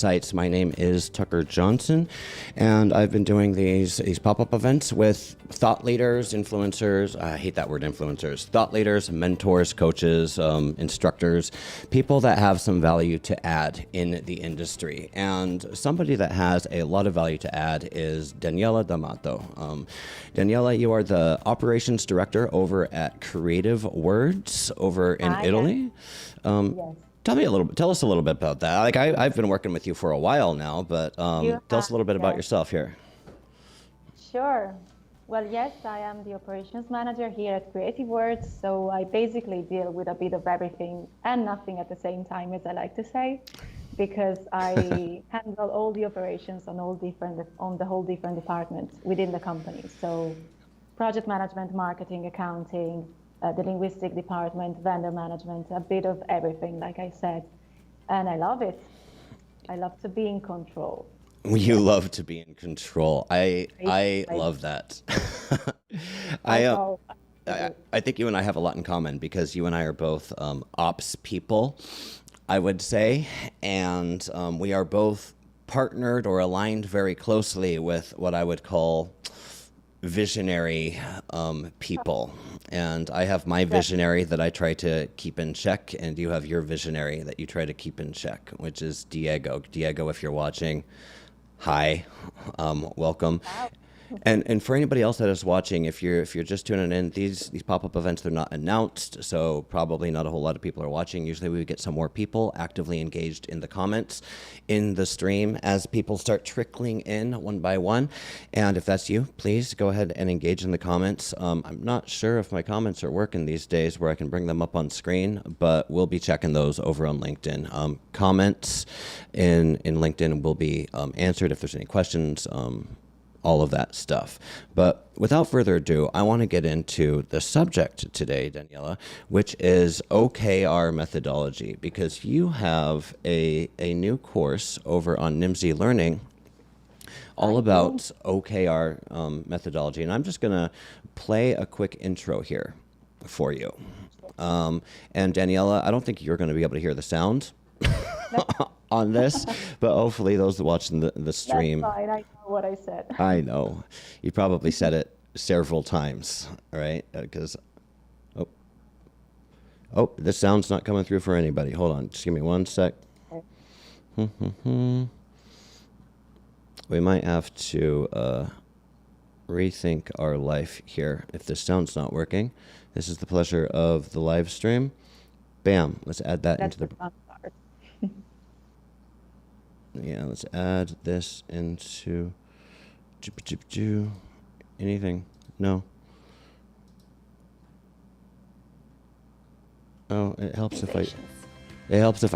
Insights. My name is Tucker Johnson, and I've been doing these pop-up events with thought leaders, influencers. I hate that word, influencers. Thought leaders, mentors, coaches, instructors, people that have some value to add in the industry. And somebody that has a lot of value to add is Danielle D'Amato. Daniela, you are the operations director over at Creative Words over in Italy. Yes. Tell us a little bit about that. Like I've been working with you for a while now, but tell us a little bit about yourself here. Sure. Well, yes, I am the operations manager here at Creative Words. So I basically deal with a bit of everything and nothing at the same time, as I like to say, because I handle all the operations on the whole different departments within the company. So project management, marketing, accounting, the linguistic department, vendor management, a bit of everything, like I said. And I love it. I love to be in control. You love to be in control. I love that. I think you and I have a lot in common because you and I are both ops people, I would say, and we are both partnered or aligned very closely with what I would call visionary people. And I have my visionary that I try to keep in check, and you have your visionary that you try to keep in check, which is Diego. Diego, if you're watching, hi, welcome. Wow. And for anybody else that is watching, if you're just tuning in, these pop-up events, they're not announced, so probably not a whole lot of people are watching. Usually we would get some more people actively engaged in the comments in the stream as people start trickling in one by one. And if that's you, please go ahead and engage in the comments. I'm not sure if my comments are working these days where I can bring them up on screen, but we'll be checking those over on LinkedIn. Comments in LinkedIn will be answered if there's any questions. All of that stuff. But without further ado, I want to get into the subject today, Daniela, which is OKR Methodology, because you have a new course over on Nimzy Learning all about OKR methodology. And I'm just going to play a quick intro here for you. And Daniela, I don't think you're going to be able to hear the sound on this, but hopefully those watching the stream. That's fine. I know what I said. I know. You probably said it several times, right? Because, this sound's not coming through for anybody. Hold on. Just give me one sec. Okay. We might have to rethink our life here if the sound's not working. This is the pleasure of the live stream. Bam. Let's add that into the fun part. Yeah, let's add this into anything. No. Oh, it helps if I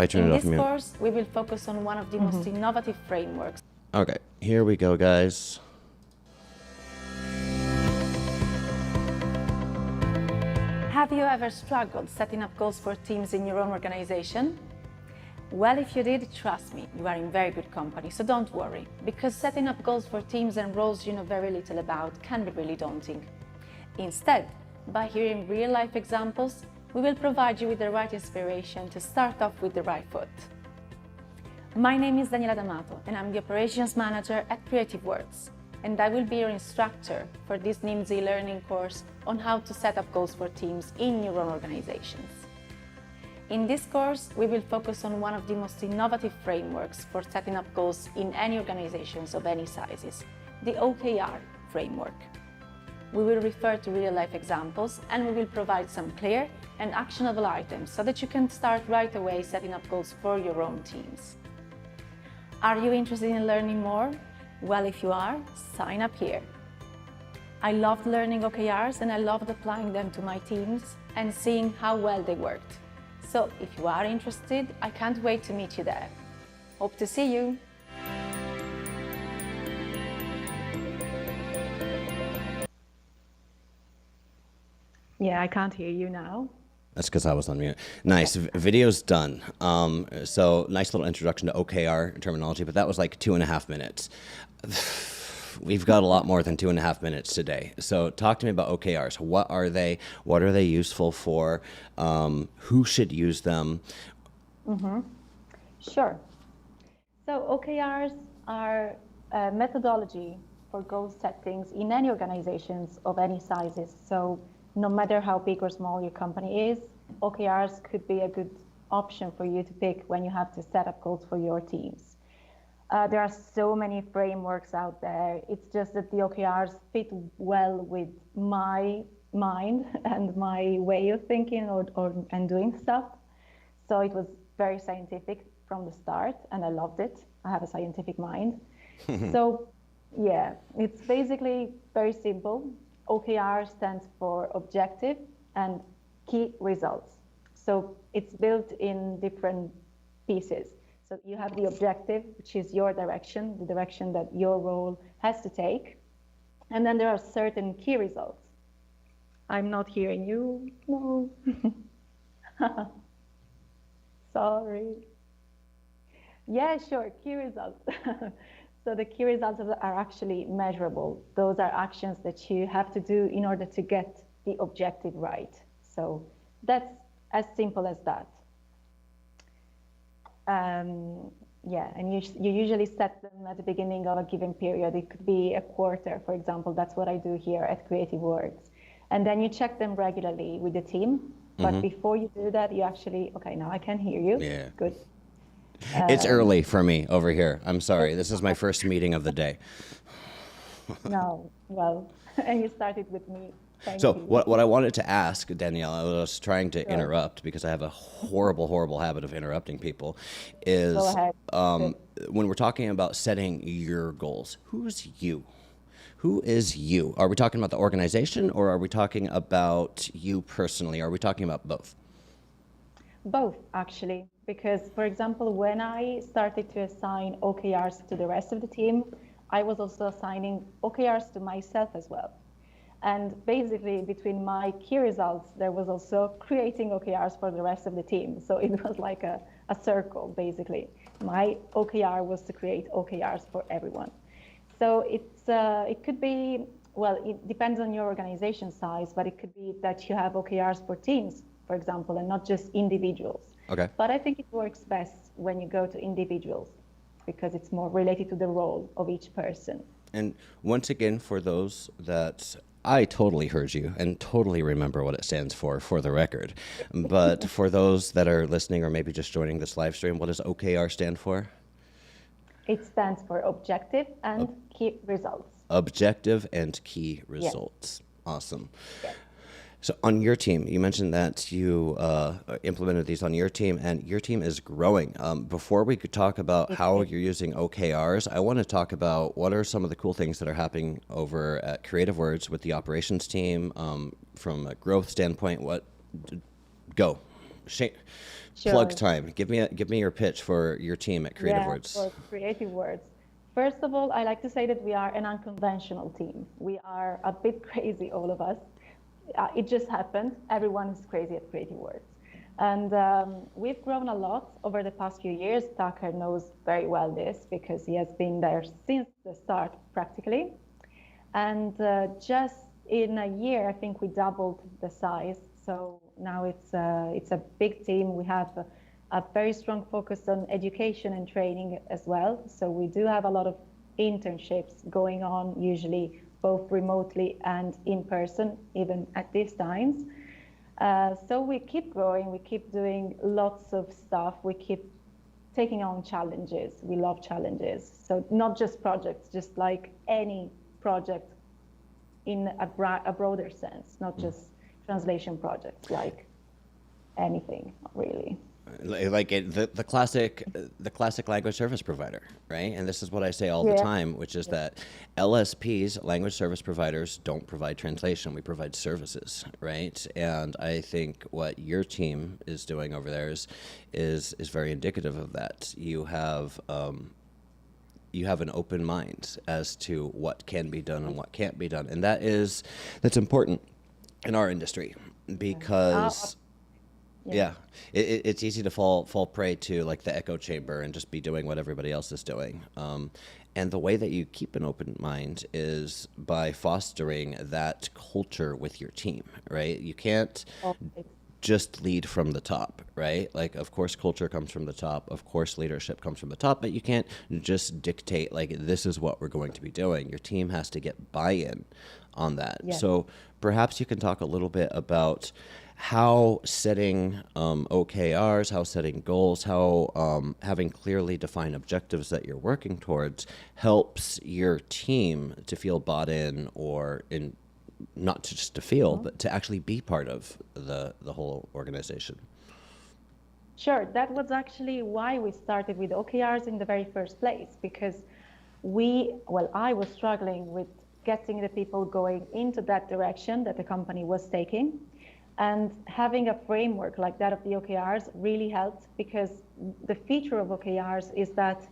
turn it off mute. In this course, we will focus on one of the most innovative frameworks. Okay, here we go, guys. Have you ever struggled setting up goals for teams in your own organization? Well, if you did, trust me, you are in very good company, so don't worry, because setting up goals for teams and roles you know very little about can be really daunting. Instead, by hearing real-life examples, we will provide you with the right inspiration to start off with the right foot. My name is Danielle D'Amato, and I'm the Operations Manager at Creative Words, and I will be your instructor for this Nimzy Learning course on how to set up goals for teams in your own organizations. In this course, we will focus on one of the most innovative frameworks for setting up goals in any organizations of any sizes, the OKR framework. We will refer to real-life examples, and we will provide some clear and actionable items so that you can start right away setting up goals for your own teams. Are you interested in learning more? Well, if you are, sign up here. I loved learning OKRs, and I loved applying them to my teams and seeing how well they worked. So if you are interested, I can't wait to meet you there. Hope to see you. Yeah, I can't hear you now. That's because I was on mute. Nice. Video's done. So nice little introduction to OKR terminology, but that was like 2.5 minutes. We've got a lot more than 2.5 minutes today. So talk to me about OKRs. What are they? What are they useful for? Who should use them? Sure. So OKRs are a methodology for goal settings in any organizations of any sizes. So no matter how big or small your company is, OKRs could be a good option for you to pick when you have to set up goals for your teams. There are so many frameworks out there. It's just that the OKRs fit well with my mind and my way of thinking and doing stuff. So it was very scientific from the start, and I loved it. I have a scientific mind. So yeah, it's basically very simple. OKR stands for objective and key results. So it's built in different pieces. So you have the objective, which is your direction, the direction that your role has to take. And then there are certain key results. I'm not hearing you. No. Sorry. Yeah, sure, key results. So the key results are actually measurable. Those are actions that you have to do in order to get the objective right. So that's as simple as that. Yeah, and you usually set them at the beginning of a given period. It could be a quarter, for example. That's what I do here at Creative Works. And then you check them regularly with the team. But before you do that, you actually, okay, now I can hear you. Yeah. Good. It's early for me over here. I'm sorry. This is my first meeting of the day. No, well, and you started with me. Thank So you. what I wanted to ask, Danielle, I was trying to interrupt because I have a horrible habit of interrupting people, is Go ahead. when we're talking about setting your goals, who's you? Who is you? Are we talking about the organization, or are we talking about you personally? Are we talking about both? Both, actually, because, for example, when I started to assign OKRs to the rest of the team, I was also assigning OKRs to myself as well. And basically, between my key results, there was also creating OKRs for the rest of the team. So it was like a circle, basically. My OKR was to create OKRs for everyone. So it could be, well, it depends on your organization size, but it could be that you have OKRs for teams, for example, and not just individuals. Okay. But I think it works best when you go to individuals because it's more related to the role of each person. And once again, for those that I totally heard you and totally remember what it stands for the record. But for those that are listening or maybe just joining this live stream, what does OKR stand for? It stands for objective and key results. Objective and key results. Yeah. Awesome. Yeah. So on your team, you mentioned that you implemented these on your team, and your team is growing. Before we could talk about how you're using OKRs, I want to talk about what are some of the cool things that are happening over at Creative Words with the operations team from a growth standpoint. Go. Sure. Plug time. Give me your pitch for your team at Creative Words. For Creative Words. First of all, I like to say that we are an unconventional team. We are a bit crazy, all of us. It just happened. Everyone is crazy at Creative Words. And we've grown a lot over the past few years. Tucker knows very well this because he has been there since the start, practically. And just in a year, I think we doubled the size. So now it's a big team. We have a very strong focus on education and training as well. So we do have a lot of internships going on, usually both remotely and in person, even at these times. So we keep growing, we keep doing lots of stuff, we keep taking on challenges. We love challenges. So not just projects, just like any project in a broader sense, not just translation projects, like anything, really. Like the classic language service provider, right? And this is what I say all the time, which is that LSPs, language service providers, don't provide translation. We provide services, right? And I think what your team is doing over there is very indicative of that. You have an open mind as to what can be done and what can't be done, and that's important in our industry because. Yeah, it's easy to fall prey to like the echo chamber and just be doing what everybody else is doing. And the way that you keep an open mind is by fostering that culture with your team, right? You can't just lead from the top, right? Like, of course, culture comes from the top. Of course, leadership comes from the top, but you can't just dictate, like, this is what we're going to be doing. Your team has to get buy-in on that. Yes. So perhaps you can talk a little bit about how setting OKRs, how setting goals, how having clearly defined objectives that you're working towards helps your team to feel bought in, or in not just to feel, but to actually be part of the whole organization. Sure, that was actually why we started with OKRs in the very first place, because I was struggling with getting the people going into that direction that the company was taking. And having a framework like that of the OKRs really helped, because the feature of OKRs is that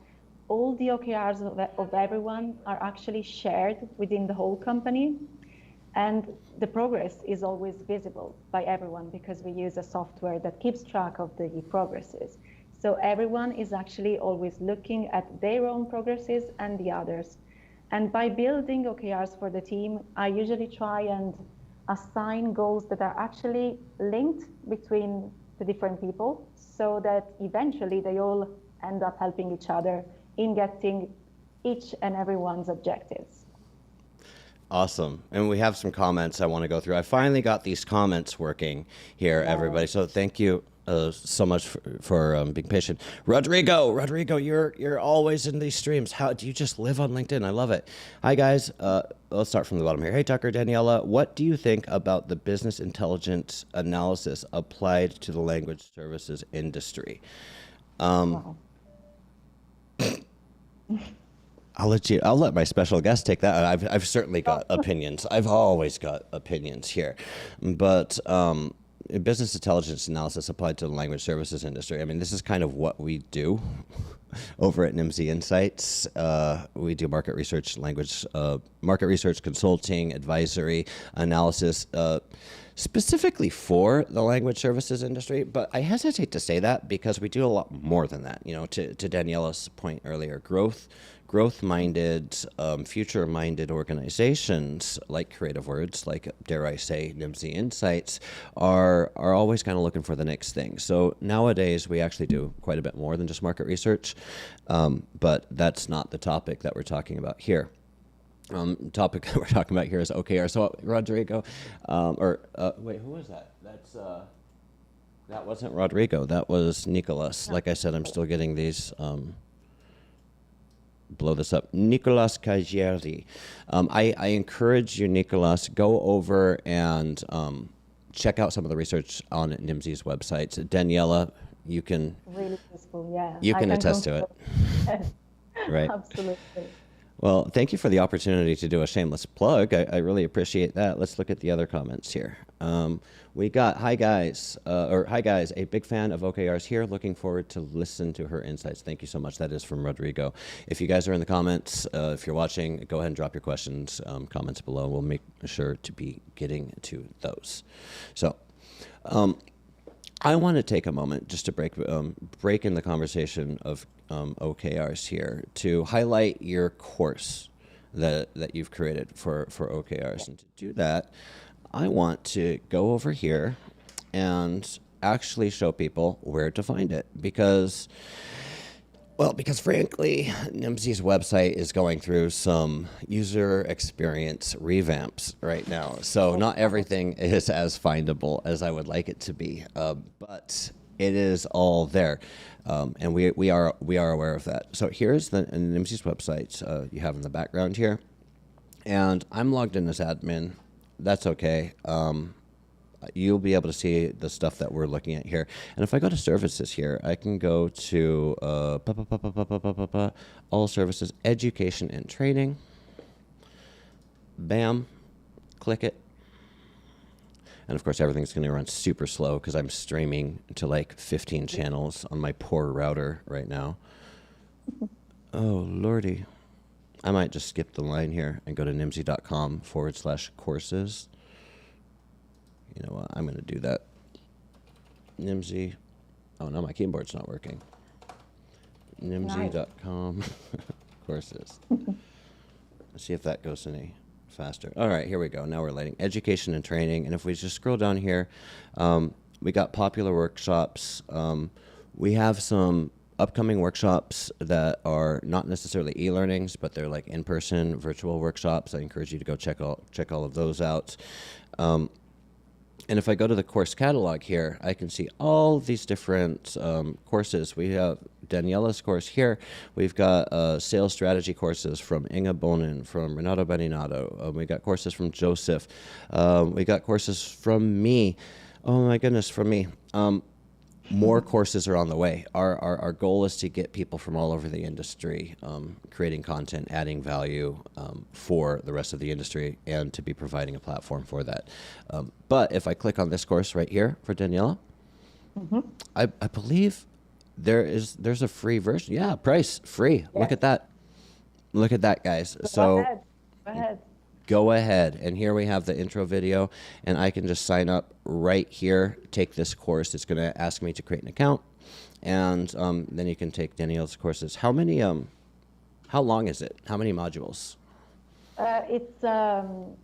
all the OKRs of everyone are actually shared within the whole company. And the progress is always visible by everyone, because we use a software that keeps track of the progresses. So everyone is actually always looking at their own progresses and the others. And by building OKRs for the team, I usually try and assign goals that are actually linked between the different people, so that eventually they all end up helping each other in getting each and everyone's objectives. Awesome. And we have some comments I want to go through. I finally got these comments working here, everybody. So thank you so much for being patient. Rodrigo, you're always in these streams. How do you just live on LinkedIn? I love it. Hi, guys. Let's start from the bottom here. Hey, Tucker, Daniela, what do you think about the business intelligence analysis applied to the language services industry? Wow. I'll let my special guest take that. I've certainly got opinions. I've always got opinions here, but business intelligence analysis applied to the language services industry. I mean, this is kind of what we do over at Nimzy Insights. We do market research, market research, consulting, advisory, analysis, specifically for the language services industry. But I hesitate to say that because we do a lot more than that. You know, to Daniela's point earlier, growth-minded, future-minded organizations like Creative Words, like, dare I say, Nimzy Insights, are always kind of looking for the next thing. So nowadays, we actually do quite a bit more than just market research, but that's not the topic that we're talking about here. Topic that we're talking about here is OKR. So Rodrigo, wait, who was that? That wasn't Rodrigo. That was Nicholas. Like I said, I'm still getting these. Blow this up. Nicolas Cagieri. I encourage you, Nicolas, go over and check out some of the research on Nimzy's websites. Daniela, you can Really useful, yeah. You can attest to it. Right. Absolutely. Well, thank you for the opportunity to do a shameless plug. I really appreciate that. Let's look at the other comments here. We got, hi guys, a big fan of OKRs here. Looking forward to listen to her insights. Thank you so much. That is from Rodrigo. If you guys are in the comments, if you're watching, go ahead and drop your questions, comments below. We'll make sure to be getting to those. So, I want to take a moment just to break in the conversation of OKRs here to highlight your course that you've created for OKRs. And to do that, I want to go over here and actually show people where to find it, because frankly, Nimzy's website is going through some user experience revamps right now. So not everything is as findable as I would like it to be, but it is all there. And we are aware of that. So here's the Nimzy's website you have in the background here. And I'm logged in as admin. That's okay. You'll be able to see the stuff that we're looking at here. And if I go to services here, I can go to all services, education and training. Bam, click it. And of course, everything's going to run super slow because I'm streaming to like 15 channels on my poor router right now. Oh, Lordy. I might just skip the line here and go to nimzy.com/courses. You know what? I'm going to do that. Nimzy. Oh, no, my keyboard's not working. Nimzy.com courses. Let's see if that goes any faster. All right, here we go. Now we're lighting education and training. And if we just scroll down here, We got popular workshops. We have some upcoming workshops that are not necessarily e-learnings, but they're like in-person virtual workshops. I encourage you to go check all of those out. And if I go to the course catalog here, I can see all these different courses. We have Daniela's course here. We've got sales strategy courses from Inga Bonin, from Renato Beninato. We got courses from Joseph. We got courses from me. Oh my goodness, from me. More courses are on the way. Our goal is to get people from all over the industry creating content, adding value for the rest of the industry, and to be providing a platform for that. But if I click on this course right here for Daniela, I believe there's a free version. Yeah, price, free. Yes. Look at that. Look at that, guys. So go ahead. Go ahead, and here we have the intro video, and I can just sign up right here, take this course. It's going to ask me to create an account, and then you can take Danielle's courses. How many? How long is it? How many modules? It's 9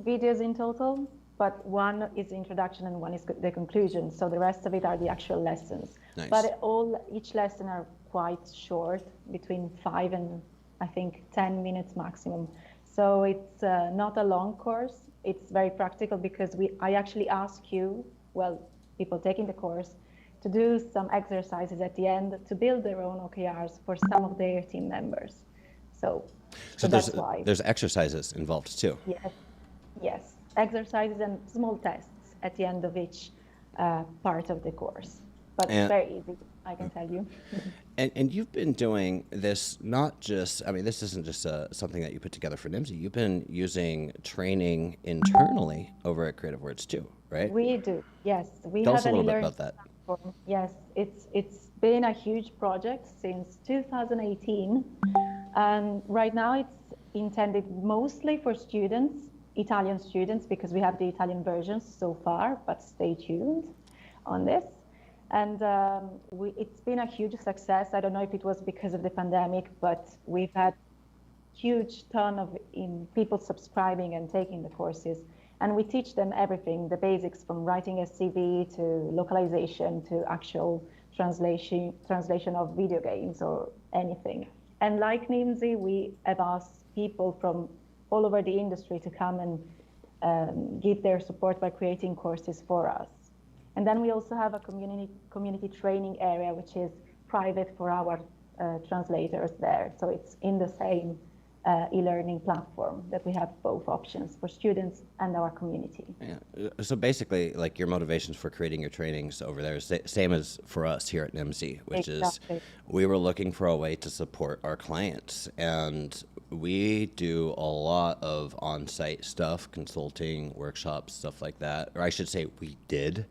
videos in total, but one is the introduction and one is the conclusion. So the rest of it are the actual lessons. Nice. But each lesson are quite short, between 5 and I think 10 minutes maximum. So it's not a long course. It's very practical because I actually ask you, well, people taking the course, to do some exercises at the end to build their own OKRs for some of their team members. So that's why. There's exercises involved too. Yes, exercises and small tests at the end of each part of the course. But it's very easy, I can tell you. And you've been doing this not just, I mean, this isn't just something that you put together for Nimzy. You've been using training internally over at Creative Words too, right? We do, yes. Tell us a little bit about that. Platform. Yes, it's been a huge project since 2018. And right now it's intended mostly for students, Italian students, because we have the Italian versions so far, but stay tuned on this. And it's been a huge success. I don't know if it was because of the pandemic, but we've had huge ton of people subscribing and taking the courses. And we teach them everything, the basics from writing a CV to localization to actual translation of video games or anything. And like Nimzy, we have asked people from all over the industry to come and give their support by creating courses for us. And then we also have a community training area, which is private for our translators there. So it's in the same e-learning platform that we have both options for students and our community. Yeah. So basically, like your motivations for creating your trainings over there is same as for us here at Nimzy, which Exactly. is we were looking for a way to support our clients. And we do a lot of on-site stuff, consulting, workshops, stuff like that. Or I should say we did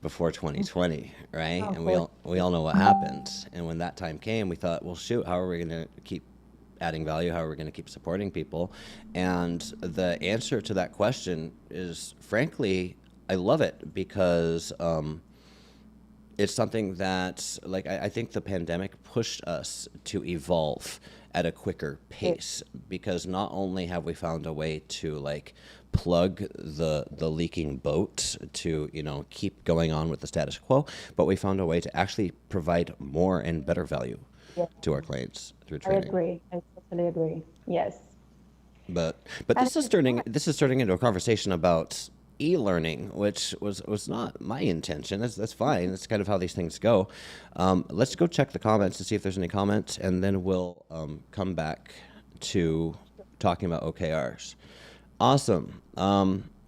before 2020, right? Oh, and we all know what happened. And when that time came, we thought, well, shoot, how are we going to keep adding value? How are we going to keep supporting people? And the answer to that question is, frankly, I love it because it's something that, like, I think the pandemic pushed us to evolve at a quicker pace, because not only have we found a way to like plug the leaking boat to, you know, keep going on with the status quo, but we found a way to actually provide more and better value to our clients through training. I agree. I totally agree. Yes. But this is turning into a conversation about e-learning, which was not my intention. That's fine. That's kind of how these things go. Let's go check the comments to see if there's any comments, and then we'll come back to talking about OKRs. Awesome.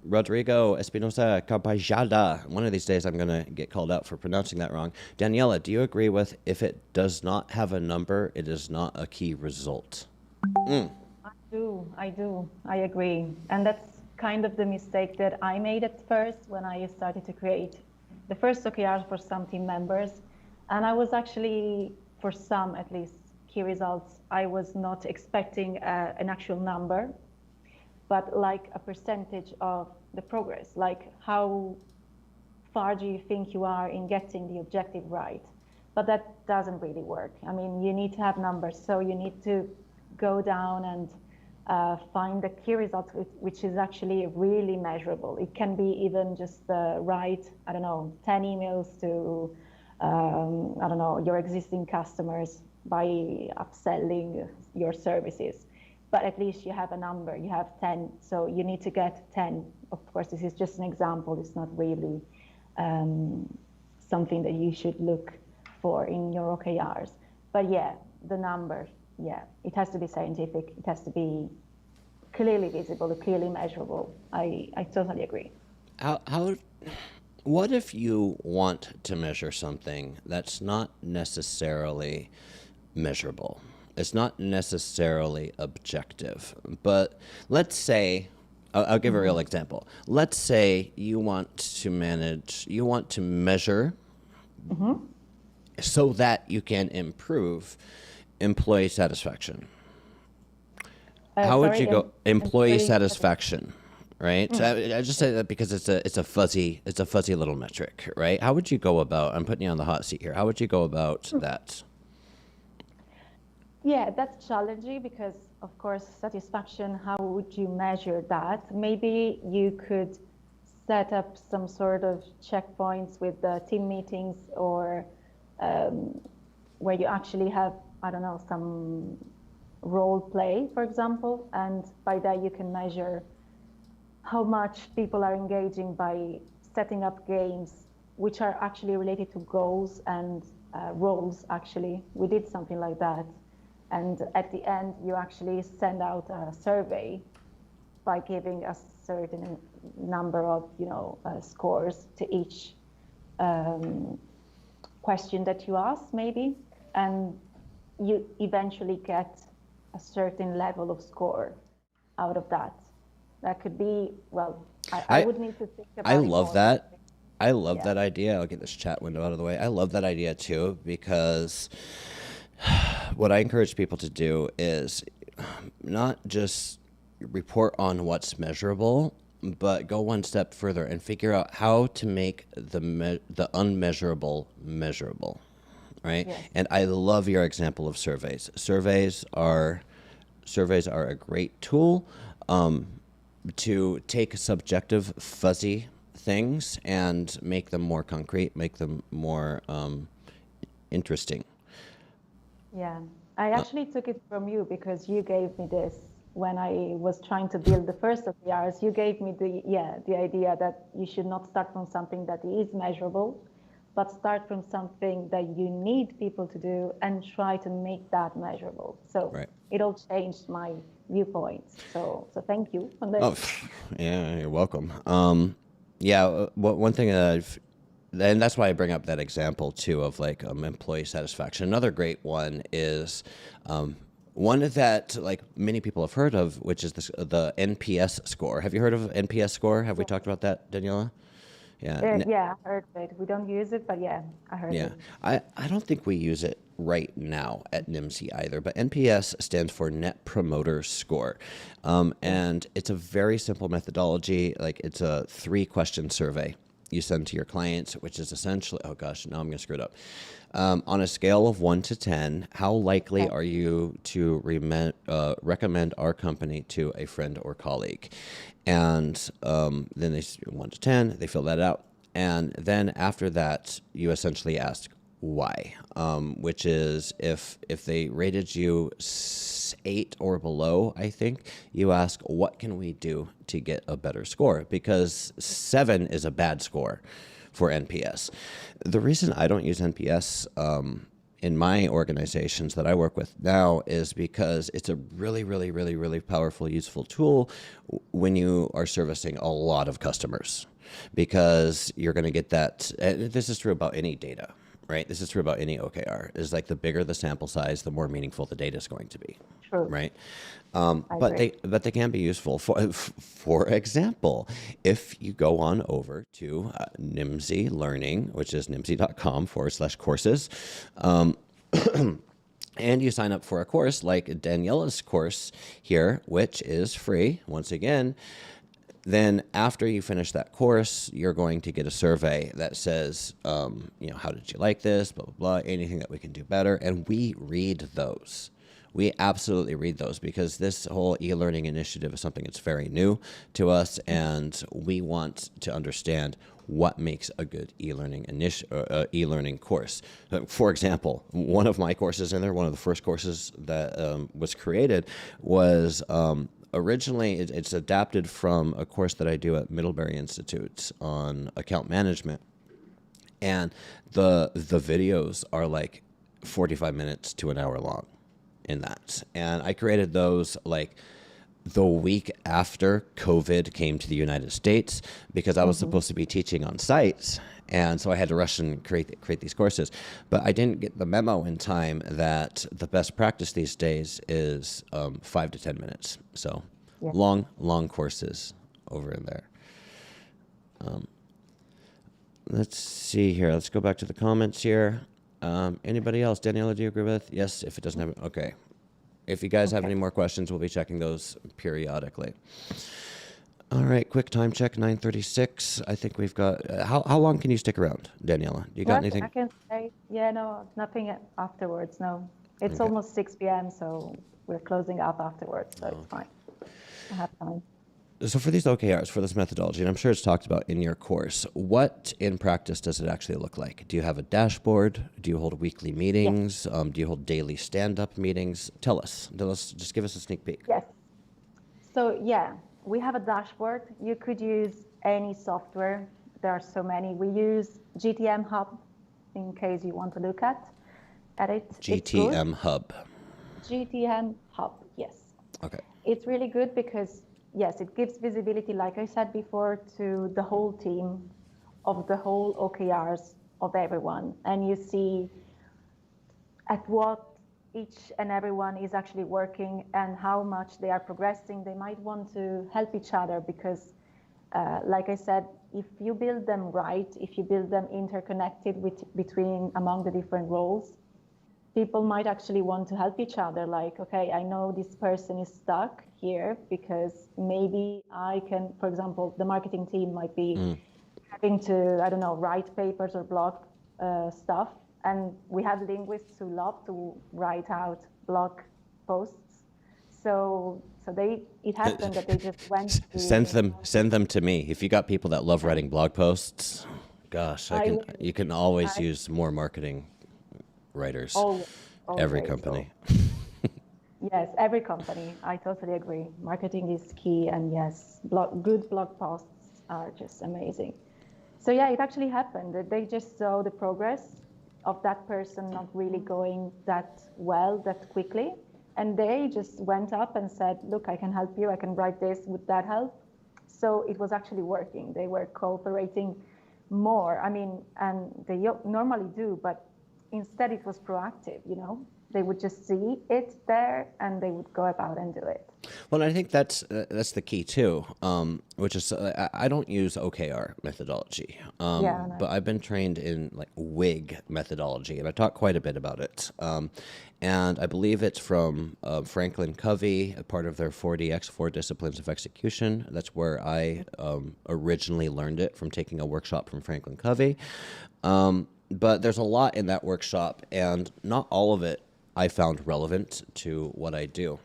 Rodrigo Espinosa Caballada. One of these days I'm going to get called out for pronouncing that wrong. Daniela, do you agree with if it does not have a number, it is not a key result? I do. I agree. And that's kind of the mistake that I made at first when I started to create the first OKRs for some team members. And I was actually, for some at least, key results, I was not expecting an actual number, but like a percentage of the progress, like how far do you think you are in getting the objective right? But that doesn't really work. I mean, you need to have numbers, so you need to go down and find the key results, which is actually really measurable. It can be even just write, I don't know, 10 emails to, I don't know, your existing customers by upselling your services. But at least you have a number, you have 10, so you need to get 10. Of course, this is just an example. It's not really something that you should look for in your OKRs. But yeah, the number, yeah, it has to be scientific. It has to be clearly visible, clearly measurable. I totally agree. What if you want to measure something that's not necessarily measurable? It's not necessarily objective, but let's say, I'll give a real example. Let's say you want to measure so that you can improve employee satisfaction. How would you go employee satisfaction, right? So I just say that because it's a fuzzy little metric, right? How would you go about? I'm putting you on the hot seat here. How would you go about that? Yeah, that's challenging because, of course, satisfaction, how would you measure that? Maybe you could set up some sort of checkpoints with the team meetings or where you actually have, I don't know, some role play, for example, and by that you can measure how much people are engaging by setting up games which are actually related to goals and roles, actually. We did something like that. And at the end, you actually send out a survey by giving a certain number of, scores to each question that you ask, maybe, and you eventually get a certain level of score out of that. That could be, well, I would need to think about it. I love that. I love that idea. I'll get this chat window out of the way. I love that idea too, because what I encourage people to do is not just report on what's measurable, but go one step further and figure out how to make the unmeasurable measurable, right? Yes. And I love your example of surveys. Surveys are a great tool to take subjective, fuzzy things and make them more concrete, make them more interesting. Yeah, I actually took it from you because you gave me this when I was trying to build the first OKRs. You gave me the idea that you should not start from something that is measurable, but start from something that you need people to do and try to make that measurable. So it all changed my viewpoints. So thank you on this. Oh, yeah, you're welcome. One thing that and that's why I bring up that example too of like employee satisfaction. Another great one is one that like many people have heard of, which is the NPS score. Have you heard of NPS score? Have we talked about that, Daniela? Yeah. Yeah, I heard of it. We don't use it, but yeah, I heard it. I don't think we use it right now at Nimzy either, but NPS stands for Net Promoter Score. And it's a very simple methodology. Like it's a 3-question survey you send to your clients, which is essentially, oh gosh, now I'm going to screw it up. On a scale of 1 to 10, how likely are you to recommend our company to a friend or colleague? And then they 1 to 10, they fill that out. And then after that, you essentially ask why, which is if they rated you 8 or below, I think, you ask, what can we do to get a better score? Because 7 is a bad score for NPS. The reason I don't use NPS in my organizations that I work with now is because it's a really, really, really, really powerful, useful tool when you are servicing a lot of customers, because you're going to get that. And this is true about any data, right? This is true about any OKR. Is like the bigger the sample size, the more meaningful the data is going to be. True. Right? But they can be useful. For example, if you go on over to Nimzy Learning, which is nimzy.com/courses, and you sign up for a course like Daniela's course here, which is free, once again, Then after you finish that course, you're going to get a survey that says, how did you like this, blah, blah, blah, anything that we can do better. And we read those. We absolutely read those because this whole e-learning initiative is something that's very new to us, and we want to understand what makes a good e-learning course. For example, one of my courses in there, one of the first courses that was created was originally it's adapted from a course that I do at Middlebury Institute on account management, and the videos are like 45 minutes to an hour long in that. And I created those like the week after COVID came to the United States because I was supposed to be teaching on site. And so I had to rush and create these courses. But I didn't get the memo in time that the best practice these days is 5 to 10 minutes. So long courses over in there. Let's see here. Let's go back to the comments here. Anybody else? Danielle, do you agree with? Yes, if it doesn't have, okay. If you guys have any more questions, we'll be checking those periodically. All right, quick time check, 9:36. I think we've got, how long can you stick around, Daniela? You got anything? I can say, no, nothing afterwards, no. It's almost 6 p.m., so we're closing up afterwards, so it's fine. I have time. So for these OKRs, for this methodology, and I'm sure it's talked about in your course, what in practice does it actually look like? Do you have a dashboard? Do you hold weekly meetings? Yes. Do you hold daily stand-up meetings? Tell us, just give us a sneak peek. Yes. So we have a dashboard. You could use any software. There are so many. We use GTM Hub in case you want to look at it. GTM Hub. GTM Hub, yes. Okay. It's really good because yes, it gives visibility, like I said before, to the whole team of the whole OKRs of everyone. And you see at what each and everyone is actually working and how much they are progressing. They might want to help each other because, like I said, if you build them right, if you build them interconnected among the different roles, people might actually want to help each other. Like, okay, I know this person is stuck here because maybe I can, for example, the marketing team might be having to, I don't know, write papers or blog stuff. And we have linguists who love to write out blog posts. So it happened that they just went to send them to me. If you got people that love writing blog posts, gosh, you can always use more marketing writers. Every company. So. Yes, every company. I totally agree. Marketing is key, and yes, good blog posts are just amazing. So it actually happened. They just saw the progress of that person not really going that well, that quickly. And they just went up and said, look, I can help you. I can write this. Would that help? So it was actually working. They were cooperating more. I mean, and they normally do, but instead it was proactive, They would just see it there and they would go about and do it. Well, I think that's the key too, which is I don't use OKR methodology, but I've been trained in like Wig methodology, and I talk quite a bit about it. And I believe it's from Franklin Covey, a part of their 4DX, 4 Disciplines of Execution. That's where I originally learned it, from taking a workshop from Franklin Covey. But there's a lot in that workshop, and not all of it I found relevant to what I do.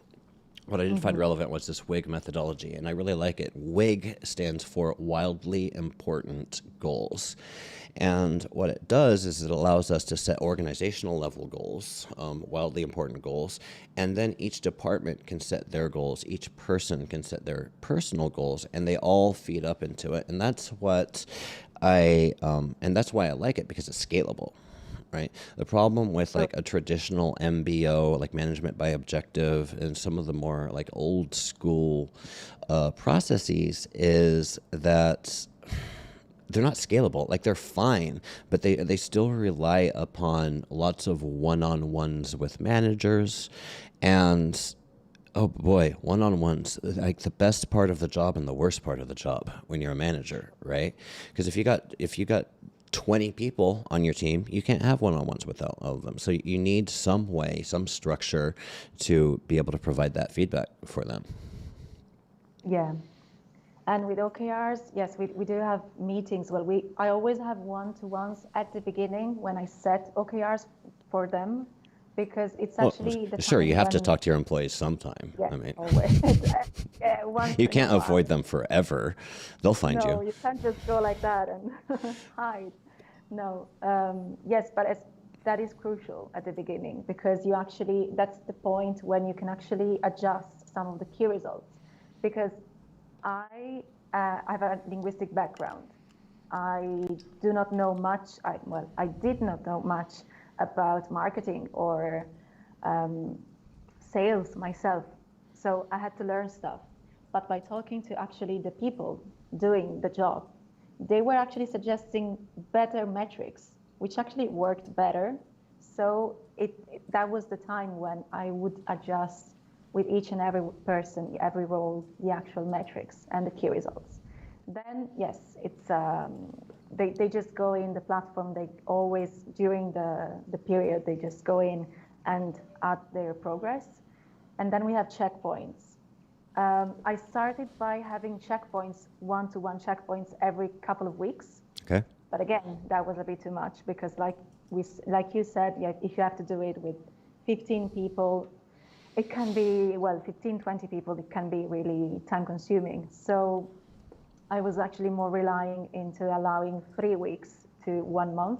What I did find relevant was this WIG methodology, and I really like it. WIG stands for Wildly Important Goals. And what it does is it allows us to set organizational level goals, wildly important goals, and then each department can set their goals, each person can set their personal goals, and they all feed up into it. And that's what that's why I like it, because it's scalable. Right. The problem with like a traditional MBO, like management by objective, and some of the more like old school processes is that they're not scalable. Like they're fine, but they still rely upon lots of one-on-ones with managers, and oh boy, one-on-ones, like the best part of the job and the worst part of the job when you're a manager, right? Because if you got 20 people on your team, you can't have one-on-ones with all of them. So you need some way, some structure to be able to provide that feedback for them. Yeah. And with OKRs, yes, we do have meetings. Well, I always have one-to-ones at the beginning when I set OKRs for them, because it's Well, actually the sure, time you have to when, talk to your employees sometime. yes, I mean, always. Once you in a can't while. avoid them forever. They'll find No, you. you can't just go like that and hide. No, yes, but that is crucial at the beginning, because that's the point when you can actually adjust some of the key results. Because I have a linguistic background. I do not know much. I did not know much about marketing or sales myself. So I had to learn stuff. But by talking to actually the people doing the job, they were actually suggesting better metrics, which actually worked better. So that was the time when I would adjust with each and every person, every role, the actual metrics and the key results. Then, yes, it's they just go in the platform. They always, during the period, they just go in and add their progress. And then we have checkpoints. I started by having checkpoints, one-to-one checkpoints every couple of weeks. Okay. But again, that was a bit too much, because like you said, yeah, if you have to do it with 15 people, it can be, 15, 20 people, it can be really time consuming. So I was actually more relying into allowing 3 weeks to 1 month.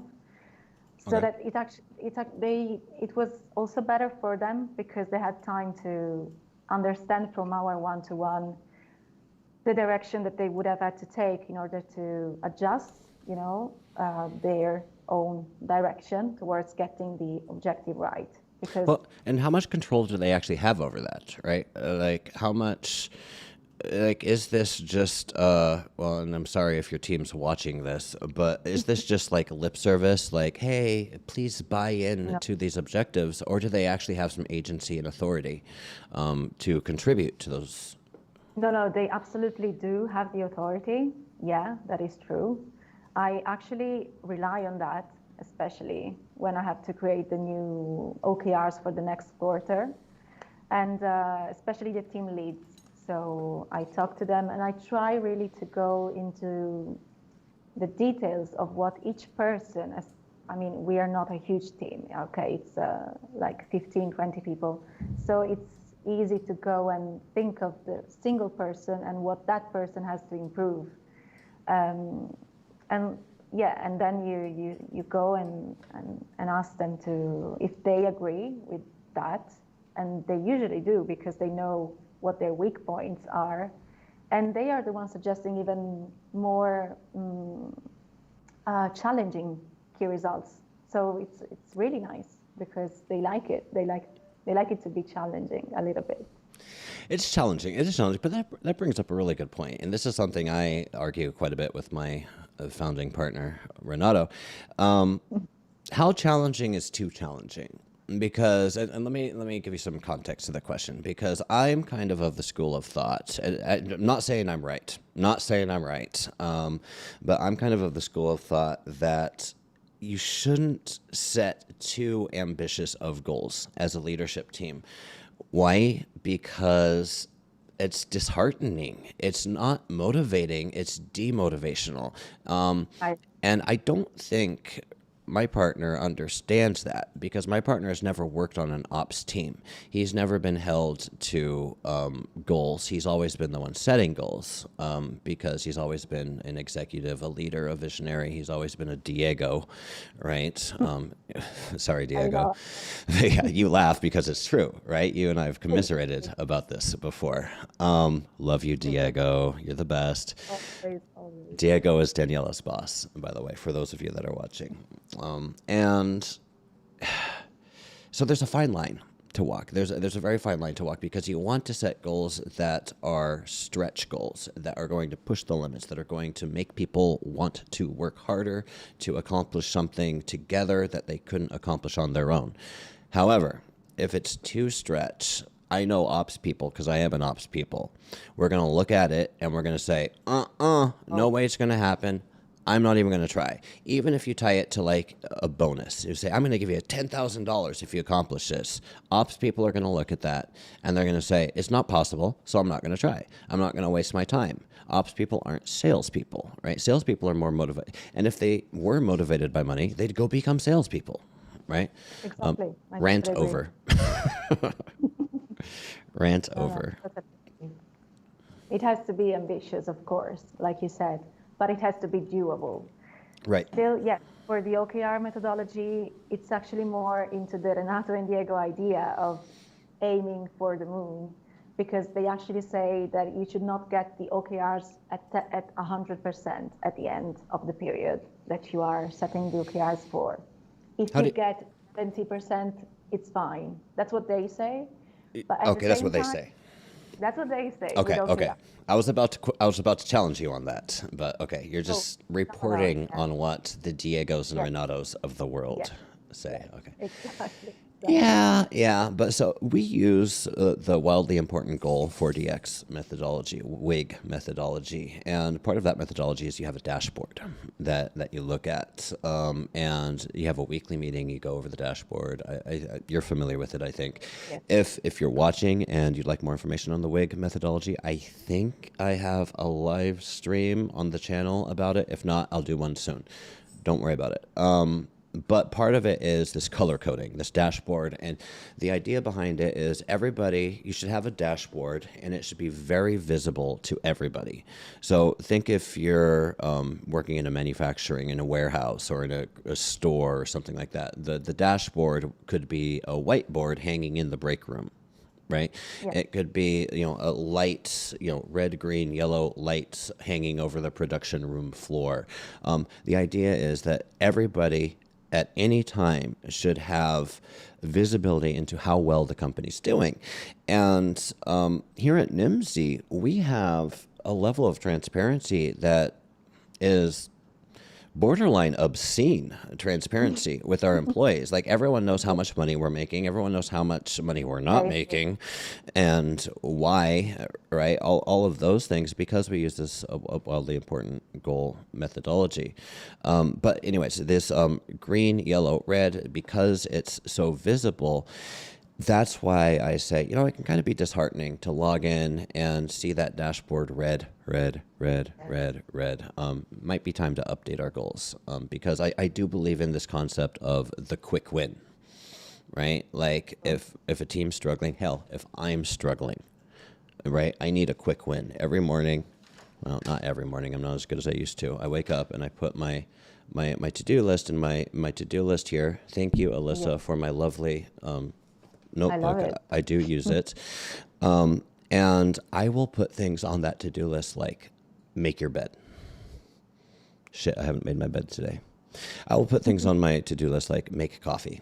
So Okay. that it was also better for them, because they had time to understand from our one-to-one the direction that they would have had to take in order to adjust, their own direction towards getting the objective right. Because Well, and how much control do they actually have over that, right? Like, how much, like, is this just, well, and I'm sorry if your team's watching this, but is this just like lip service, like, hey, please buy in to these objectives, or do they actually have some agency and authority to contribute to those? No, they absolutely do have the authority. Yeah, that is true. I actually rely on that, especially when I have to create the new OKRs for the next quarter, and especially the team leads. So I talk to them and I try really to go into the details of what each person, we are not a huge team, okay? It's like 15, 20 people. So it's easy to go and think of the single person and what that person has to improve. And then you go and ask them to, if they agree with that, and they usually do, because they know what their weak points are, and they are the ones suggesting even more challenging key results. So it's really nice, because they like it. They like it to be challenging a little bit. It's challenging. It is challenging, but that brings up a really good point. And this is something I argue quite a bit with my founding partner, Renato. How challenging is too challenging? Because, and let me give you some context to the question, because I'm kind of the school of thought. I'm not saying I'm right, but I'm kind of the school of thought that you shouldn't set too ambitious of goals as a leadership team. Why? Because it's disheartening. It's not motivating. It's demotivational. And I don't think my partner understands that, because my partner has never worked on an ops team. He's never been held to goals. He's always been the one setting goals, because he's always been an executive, a leader, a visionary. He's always been a Diego, right? Sorry, Diego. Yeah, you laugh because it's true, right? You and I have commiserated about this before. Love you, Diego. You're the best. Always. Diego is Daniela's boss, by the way, for those of you that are watching. And so there's a fine line to walk. There's a very fine line to walk, because you want to set goals that are stretch goals, that are going to push the limits, that are going to make people want to work harder to accomplish something together that they couldn't accomplish on their own. However, if it's too stretch, I know ops people, because I am an ops people. We're going to look at it and we're going to say, no way it's going to happen. I'm not even going to try. Even if you tie it to like a bonus, you say, I'm going to give you $10,000 if you accomplish this. Ops people are going to look at that and they're going to say, it's not possible, so I'm not going to try. I'm not going to waste my time. Ops people aren't salespeople, right? Salespeople are more motivated. And if they were motivated by money, they'd go become salespeople, right? Exactly. I Rant totally over. Rant over. Totally. It has to be ambitious, of course, like you said, but it has to be doable. Right. Still, yes, for the OKR methodology, it's actually more into the Renato and Diego idea of aiming for the moon, because they actually say that you should not get the OKRs at 100% at the end of the period that you are setting the OKRs for. If you get 20%, it's fine. That's what they say. But okay, that's what they say. That's what they say. Okay, okay. I was about to challenge you on that, but okay, you're just reporting on what the Diegos and Renatos of the world say. Okay. Exactly. Yeah. But so we use the wildly important goal for DX methodology, Wig methodology, and part of that methodology is you have a dashboard that you look at, and you have a weekly meeting. You go over the dashboard. You're familiar with it, I think. Yes. If you're watching and you'd like more information on the Wig methodology, I think I have a live stream on the channel about it. If not, I'll do one soon. Don't worry about it. But part of it is this color coding, this dashboard. And the idea behind it is you should have a dashboard and it should be very visible to everybody. So think if you're working in a manufacturing, in a warehouse or in a store or something like that. The dashboard could be a whiteboard hanging in the break room. Right? Yeah. It could be, a light, red, green, yellow lights hanging over the production room floor. The idea is that everybody at any time should have visibility into how well the company's doing. And here at Nimzy, we have a level of transparency that is borderline obscene transparency with our employees. Like everyone knows how much money we're making. Everyone knows how much money we're not making and why, right? All of those things because we use this wildly important goal methodology. But anyways, this green, yellow, red, because it's so visible, that's why I say, it can kind of be disheartening to log in and see that dashboard red. Might be time to update our goals because I do believe in this concept of the quick win, right? Like if a team's struggling, hell, if I'm struggling, right? I need a quick win every morning. Well, not every morning. I'm not as good as I used to. I wake up and I put my to-do list in my to-do list here. Thank you, Alyssa, for my lovely notebook. I do use it. And I will put things on that to-do list like make your bed. Shit, I haven't made my bed today. I will put things on my to-do list like make coffee,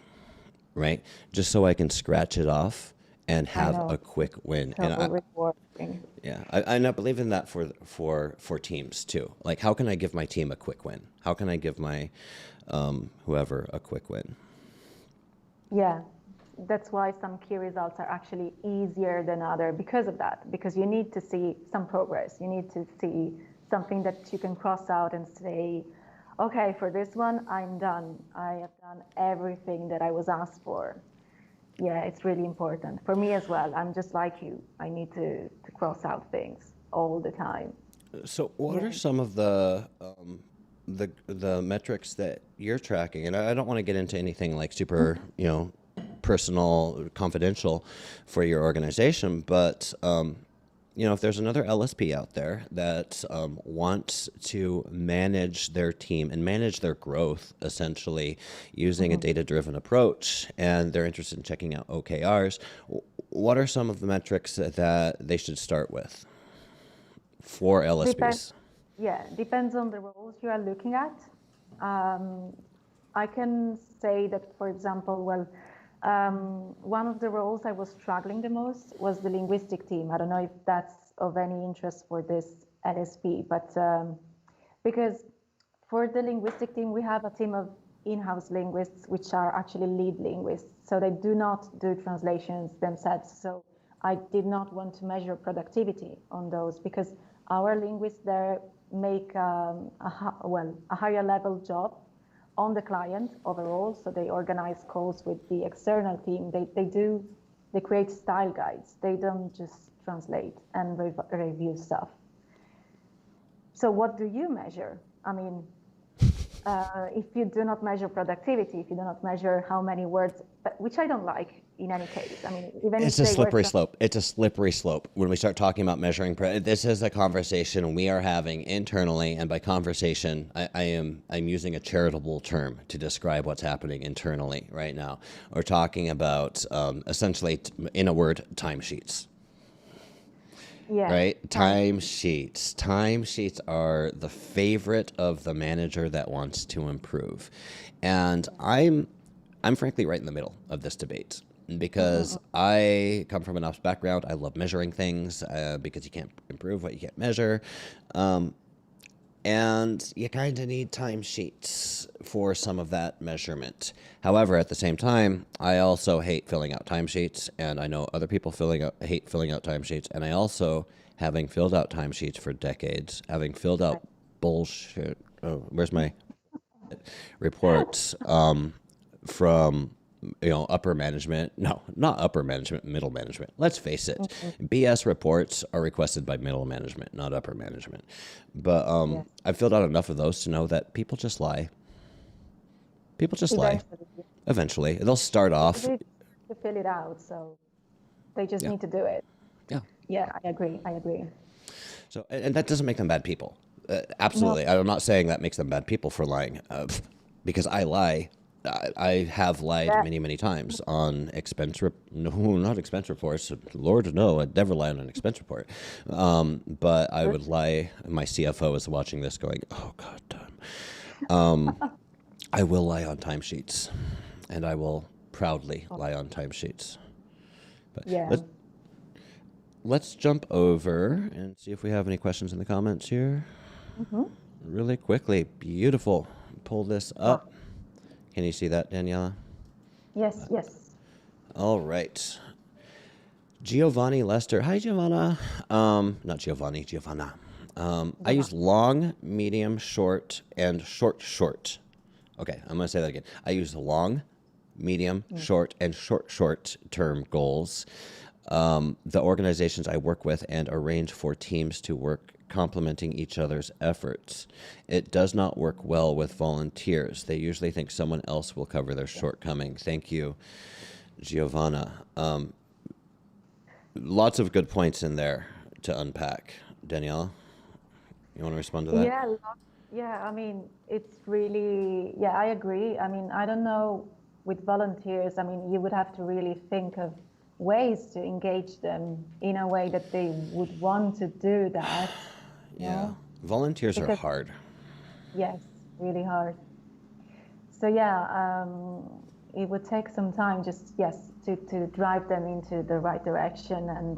right? Just so I can scratch it off and have a quick win. Rewarding. Yeah, I believe in that for teams too. Like, how can I give my team a quick win? How can I give my whoever a quick win? Yeah. That's why some key results are actually easier than others because of that, because you need to see some progress. You need to see something that you can cross out and say, okay, for this one, I'm done. I have done everything that I was asked for. Yeah, it's really important. For me as well, I'm just like you. I need to cross out things all the time. So what are some of the metrics that you're tracking? And I don't want to get into anything like super, personal, confidential for your organization, but if there's another LSP out there that wants to manage their team and manage their growth essentially using a data-driven approach, and they're interested in checking out OKRs, what are some of the metrics that they should start with for LSPs? Depends on the roles you are looking at. I can say that, for example, one of the roles I was struggling the most was the linguistic team. I don't know if that's of any interest for this LSP, but because for the linguistic team, we have a team of in-house linguists, which are actually lead linguists. So they do not do translations themselves. So I did not want to measure productivity on those because our linguists there make a higher level job on the client overall. So they organize calls with the external team. They create style guides. They don't just translate and review stuff. So what do you measure? I mean, if you do not measure productivity, if you do not measure how many words, which I don't like in any case. I mean, even it's a slippery slope. It's a slippery slope when we start talking about measuring. This is a conversation we are having internally, and by conversation, I'm using a charitable term to describe what's happening internally right now. We're talking about essentially, in a word, timesheets. Yeah. Right? Timesheets. Timesheets are the favorite of the manager that wants to improve. And I'm frankly right in the middle of this debate because I come from an ops background. I love measuring things because you can't improve what you can't measure. And you kind of need timesheets for some of that measurement. However, at the same time, I also hate filling out timesheets, and I know other people hate filling out timesheets, and I also, having filled out timesheets for decades, having filled out bullshit, where's my reports, from upper management. No, not upper management, middle management. Let's face it. BS reports are requested by middle management, not upper management. But I've filled out enough of those to know that people just lie. People just lie. Eventually. They'll start off. They need to fill it out, so they just need to do it. Yeah. Yeah, I agree. So, and that doesn't make them bad people. Absolutely. No. I'm not saying that makes them bad people for lying, because I lie. I have lied many, many times on not expense reports. Lord, no, I'd never lie on an expense report. But I would lie. My CFO is watching this going, oh, God damn. I will lie on timesheets, and I will proudly lie on timesheets. But let's jump over and see if we have any questions in the comments here. Really quickly. Beautiful. Pull this up. Can you see that, Daniela? Yes. All right. Giovanni Lester. Hi, Giovanna. Not Giovanni, Giovanna. I use long, medium, short, and short. Okay, I'm going to say that again. I use long, medium, short, and short term goals. The organizations I work with and arrange for teams to work complementing each other's efforts. It does not work well with volunteers. They usually think someone else will cover their shortcoming. Thank you, Giovanna. Lots of good points in there to unpack. Danielle, you want to respond to that? Yeah. I mean, it's really, I agree. I mean, I don't know with volunteers. I mean, you would have to really think of ways to engage them in a way that they would want to do that. Yeah. Volunteers are hard. Yes, really hard. So it would take some time just, to drive them into the right direction. And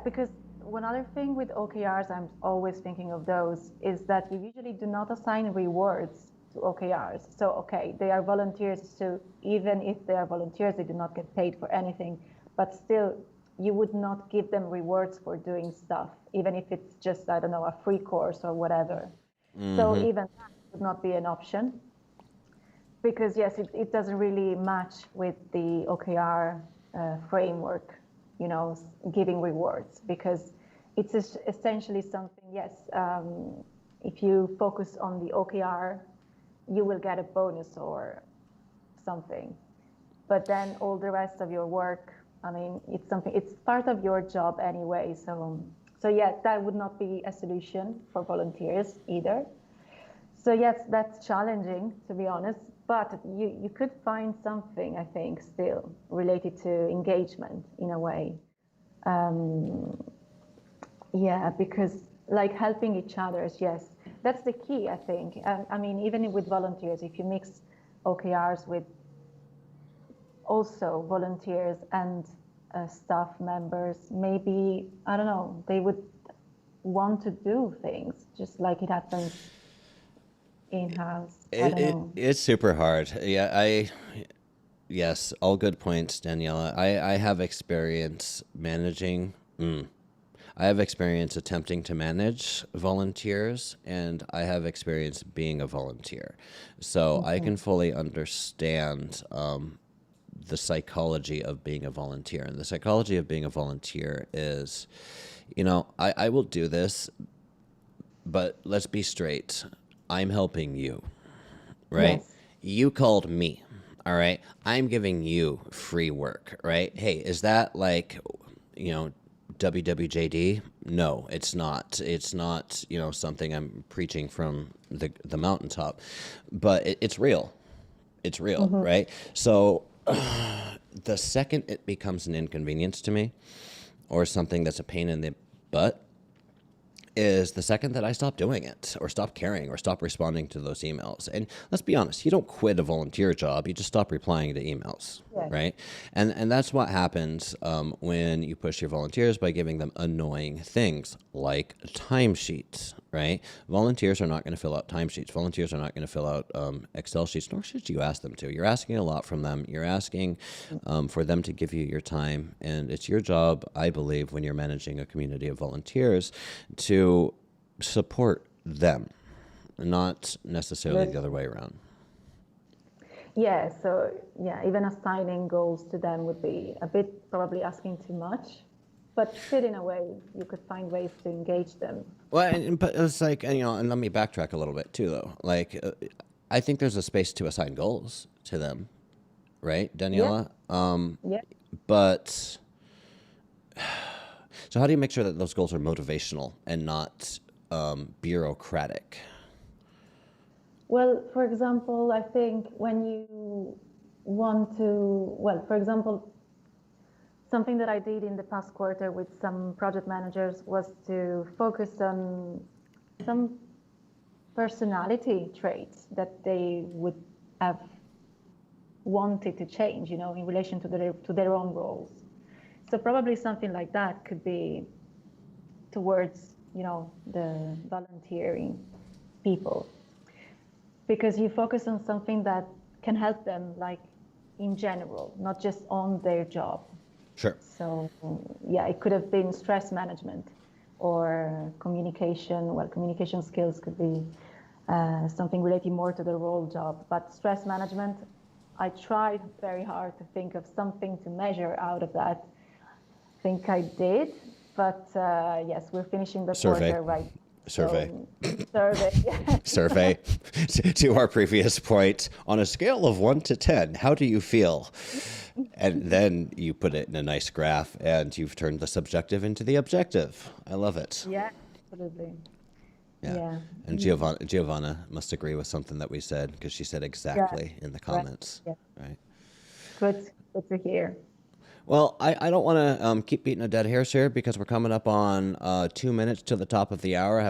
because one other thing with OKRs, I'm always thinking of those, is that you usually do not assign rewards to OKRs. So, they are volunteers, so even if they are volunteers, they do not get paid for anything, but still, you would not give them rewards for doing stuff, even if it's just, I don't know, a free course or whatever. So even that would not be an option because, it doesn't really match with the OKR framework, giving rewards, because it's essentially something, if you focus on the OKR, you will get a bonus or something. But then all the rest of your work, I mean, it's part of your job anyway. So that would not be a solution for volunteers either. So yes, that's challenging, to be honest, but you could find something, I think, still related to engagement in a way. Because like helping each other, that's the key, I think. I mean, even with volunteers, if you mix OKRs with also volunteers and staff members, maybe, I don't know, they would want to do things just like it happens in-house. It's super hard. Yes, all good points, Daniela. I have experience managing. I have experience attempting to manage volunteers, and I have experience being a volunteer. So I can fully understand the psychology of being a volunteer. And the psychology of being a volunteer is, I will do this, but let's be straight. I'm helping you, right? Yes. You called me. All right. I'm giving you free work, right? Hey, is that like, WWJD? No, it's not. It's not, something I'm preaching from the mountaintop, but it's real. It's real, right? So the second it becomes an inconvenience to me or something that's a pain in the butt is the second that I stop doing it or stop caring or stop responding to those emails. And let's be honest, you don't quit a volunteer job, you just stop replying to emails, Yes. right? And that's what happens when you push your volunteers by giving them annoying things like timesheets, right? Volunteers are not going to fill out timesheets. Volunteers are not going to fill out Excel sheets, nor should you ask them to. You're asking a lot from them. You're asking for them to give you your time. And it's your job, I believe, when you're managing a community of volunteers to support them, not necessarily the other way around. Yeah, so yeah, even assigning goals to them would be a bit probably asking too much, but still in a way you could find ways to engage them. Well, but it's like, and let me backtrack a little bit too, though. Like, I think there's a space to assign goals to them, right, Daniela? Yeah. But so how do you make sure that those goals are motivational and not bureaucratic? Well, for example, I think when you want to, well, for example, something that I did in the past quarter with some project managers was to focus on some personality traits that they would have wanted to change, in relation to their own roles. So probably something like that could be towards, the volunteering people, because you focus on something that can help them, like in general, not just on their job. Sure. So yeah, it could have been stress management or communication. Well, communication skills could be something related more to the role job, but stress management, I tried very hard to think of something to measure out of that. I think I did, but yes, we're finishing the Survey. quarter right. Survey. Survey. Survey. To our previous point, on a scale of 1 to 10, how do you feel? And then you put it in a nice graph, and you've turned the subjective into the objective. I love it. Yeah, absolutely. Yeah. Yeah. And Giovanna must agree with something that we said, because she said exactly in the comments. Yeah. Right. Good to hear. Well, I don't want to keep beating a dead horse here because we're coming up on 2 minutes to the top of the hour.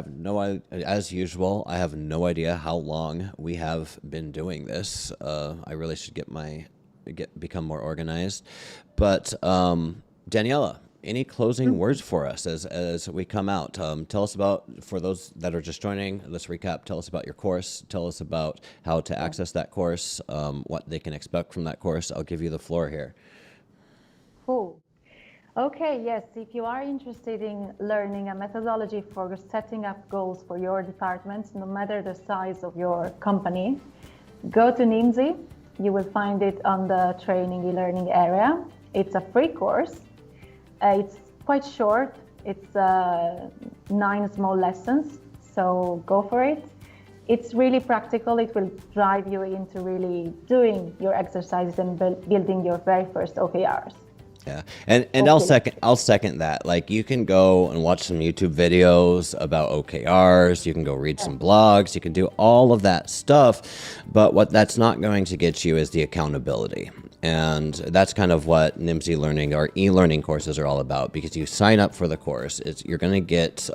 As usual, I have no idea how long we have been doing this. I really should become more organized. But Daniela, any closing words for us as we come out? Tell us about, for those that are just joining, let's recap. Tell us about your course. Tell us about how to access that course, what they can expect from that course. I'll give you the floor here. Cool. Okay, yes, if you are interested in learning a methodology for setting up goals for your department, no matter the size of your company, go to Nimzy. You will find it on the training e-learning area. It's a free course. It's quite short. It's 9 small lessons, so go for it. It's really practical. It will drive you into really doing your exercises and building your very first OKRs. Yeah, and I'll second that. Like, you can go and watch some YouTube videos about OKRs. You can go read some blogs. You can do all of that stuff. But what that's not going to get you is the accountability. And that's kind of what Nimzy Learning, our e-learning courses, are all about. Because you sign up for the course, you're going to get,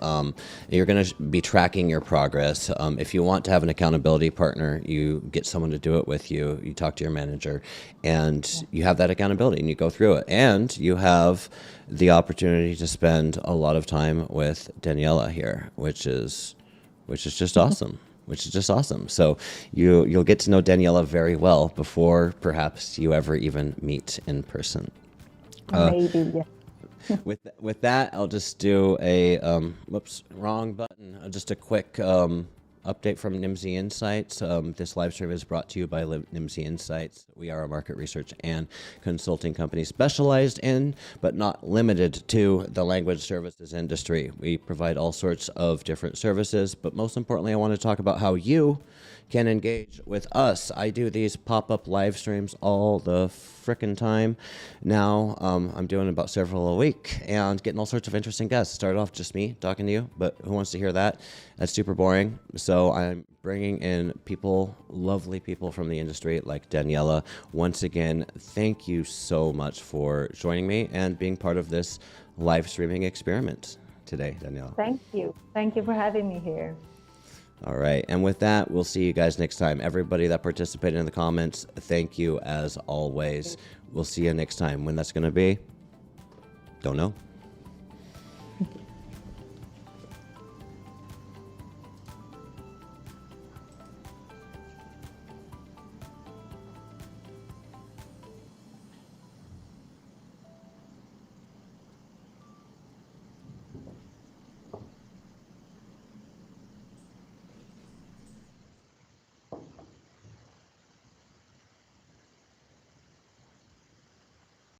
you're going to be tracking your progress. If you want to have an accountability partner, you get someone to do it with you. You talk to your manager, and you have that accountability, and you go through it. And you have the opportunity to spend a lot of time with Daniela here, which is just awesome. Which is just awesome. So you'll get to know Daniela very well before perhaps you ever even meet in person. Maybe, yeah. With that, I'll just do a whoops, wrong button. Just a quick update from Nimzy Insights. This live stream is brought to you by Nimzy Insights. We are a market research and consulting company specialized in, but not limited to, the language services industry. We provide all sorts of different services, but most importantly, I want to talk about how you can engage with us. I do these pop-up live streams all the frickin' time. Now I'm doing about several a week and getting all sorts of interesting guests. Started off just me talking to you, but who wants to hear that? That's super boring. So I'm bringing in people, lovely people from the industry like Danielle. Once again, thank you so much for joining me and being part of this live streaming experiment today, Danielle. Thank you. Thank you for having me here. All right. And with that, we'll see you guys next time. Everybody that participated in the comments, thank you as always. We'll see you next time. When that's going to be, don't know.